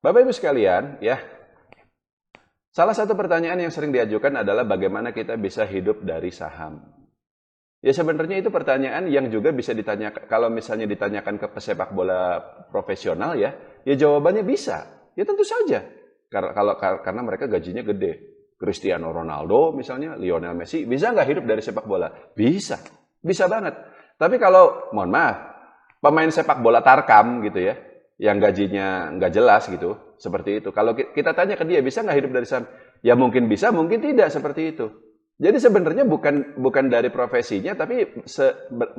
Bapak Ibu sekalian, ya, salah satu pertanyaan yang sering diajukan adalah bagaimana kita bisa hidup dari saham. Ya sebenarnya itu pertanyaan yang juga bisa ditanyakan, kalau misalnya ditanyakan ke pesepak bola profesional ya jawabannya bisa. Ya tentu saja. Karena mereka gajinya gede. Cristiano Ronaldo misalnya, Lionel Messi, bisa nggak hidup dari sepak bola? Bisa. Bisa banget. Tapi kalau, mohon maaf, pemain sepak bola Tarkam gitu ya, yang gajinya nggak jelas gitu, seperti itu. Kalau kita tanya ke dia, bisa nggak hidup dari saham? Ya mungkin bisa, mungkin tidak, seperti itu. Jadi sebenarnya bukan dari profesinya, tapi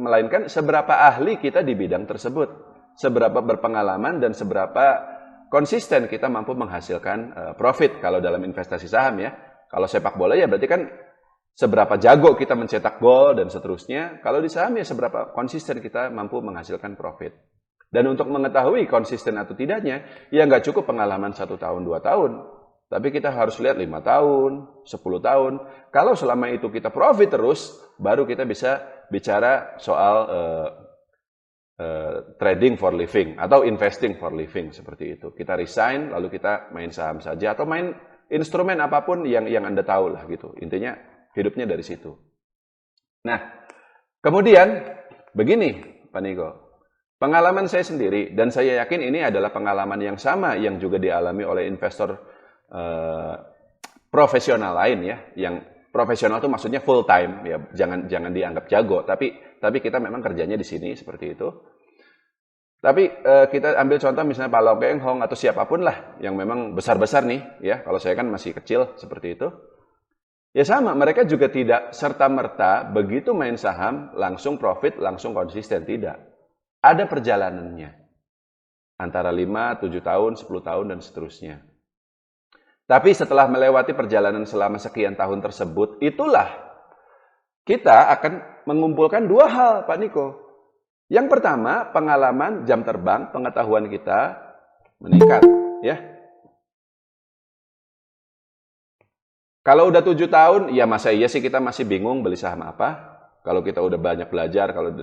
melainkan seberapa ahli kita di bidang tersebut, seberapa berpengalaman dan seberapa konsisten kita mampu menghasilkan profit kalau dalam investasi saham ya. Kalau sepak bola ya berarti kan seberapa jago kita mencetak gol dan seterusnya. Kalau di saham ya seberapa konsisten kita mampu menghasilkan profit. Dan untuk mengetahui konsisten atau tidaknya, ya nggak cukup pengalaman 1 tahun, 2 tahun. Tapi kita harus lihat 5 tahun, 10 tahun. Kalau selama itu kita profit terus, baru kita bisa bicara soal trading for living atau investing for living, seperti itu. Kita resign, lalu kita main saham saja atau main instrumen apapun yang Anda tahu lah gitu. Intinya hidupnya dari situ. Nah, kemudian begini Pak Niko. Pengalaman saya sendiri, dan saya yakin ini adalah pengalaman yang sama yang juga dialami oleh investor profesional lain ya, yang profesional itu maksudnya full time ya, jangan dianggap jago, tapi kita memang kerjanya di sini seperti itu. Tapi kita ambil contoh misalnya Pak Lau Keng Hong atau siapapun lah yang memang besar-besar nih ya, kalau saya kan masih kecil seperti itu. Ya sama, mereka juga tidak serta-merta begitu main saham langsung profit, langsung konsisten, tidak. Ada perjalanannya. Antara 5, 7 tahun, 10 tahun, dan seterusnya. Tapi setelah melewati perjalanan selama sekian tahun tersebut, itulah kita akan mengumpulkan 2 hal, Pak Niko. Yang pertama, pengalaman jam terbang, pengetahuan kita meningkat. Ya. Kalau udah 7 tahun, ya masa iya sih kita masih bingung beli saham apa? Kalau kita udah banyak belajar, kalau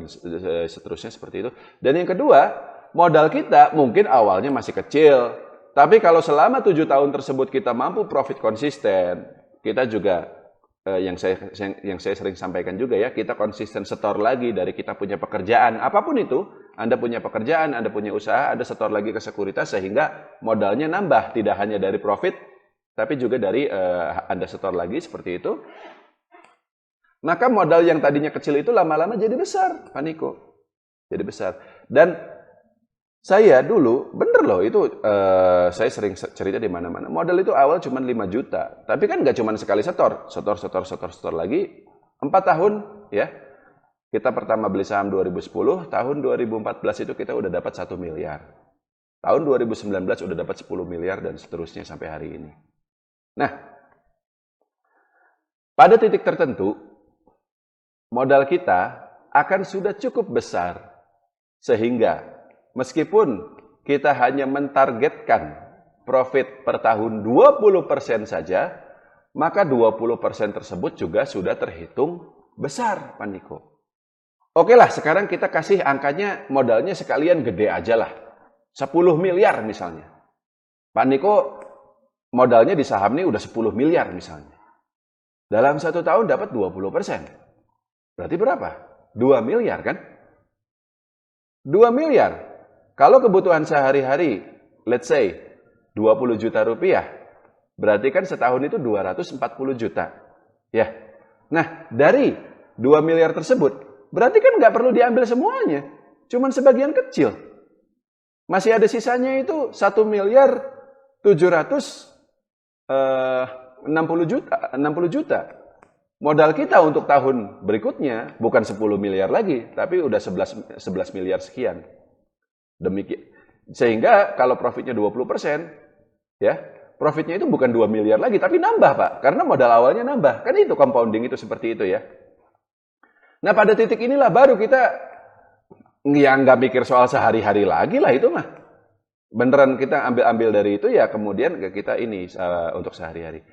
seterusnya seperti itu. Dan yang kedua, modal kita mungkin awalnya masih kecil. Tapi kalau selama 7 tahun tersebut kita mampu profit konsisten, kita juga, yang saya sering sampaikan juga ya, kita konsisten setor lagi dari kita punya pekerjaan. Apapun itu, Anda punya pekerjaan, Anda punya usaha, Anda setor lagi ke sekuritas sehingga modalnya nambah. Tidak hanya dari profit, tapi juga dari Anda setor lagi seperti itu. Maka modal yang tadinya kecil itu lama-lama jadi besar, Pak Niko. Jadi besar. Dan saya dulu, bener loh, itu saya sering cerita di mana-mana. Modal itu awal cuma 5 juta. Tapi kan nggak cuma sekali setor lagi. 4 tahun, ya. Kita pertama beli saham 2010, tahun 2014 itu kita udah dapat 1 miliar. Tahun 2019 udah dapat 10 miliar dan seterusnya sampai hari ini. Nah, pada titik tertentu, modal kita akan sudah cukup besar sehingga meskipun kita hanya mentargetkan profit per tahun 20% saja, maka 20% tersebut juga sudah terhitung besar, Pak Niko. Oke lah, sekarang kita kasih angkanya, modalnya sekalian gede aja lah. 10 miliar misalnya. Pak Niko modalnya di saham ini udah 10 miliar misalnya. Dalam 1 tahun dapat 20%. Berarti berapa? 2 miliar kan? 2 miliar. Kalau kebutuhan sehari-hari, let's say 20 juta rupiah, berarti kan setahun itu 240 juta. Ya. Nah, dari 2 miliar tersebut, berarti kan nggak perlu diambil semuanya. Cuman sebagian kecil. Masih ada sisanya itu 1 miliar 760 juta. Modal kita untuk tahun berikutnya bukan 10 miliar lagi, tapi udah 11 miliar sekian. Demikian. Sehingga kalau profitnya 20%, ya, profitnya itu bukan 2 miliar lagi, tapi nambah, Pak. Karena modal awalnya nambah. Kan itu compounding itu seperti itu ya. Nah, pada titik inilah baru kita yang nggak mikir soal sehari-hari lagi lah itu mah. Beneran kita ambil dari itu ya, kemudian kita ini untuk sehari-hari.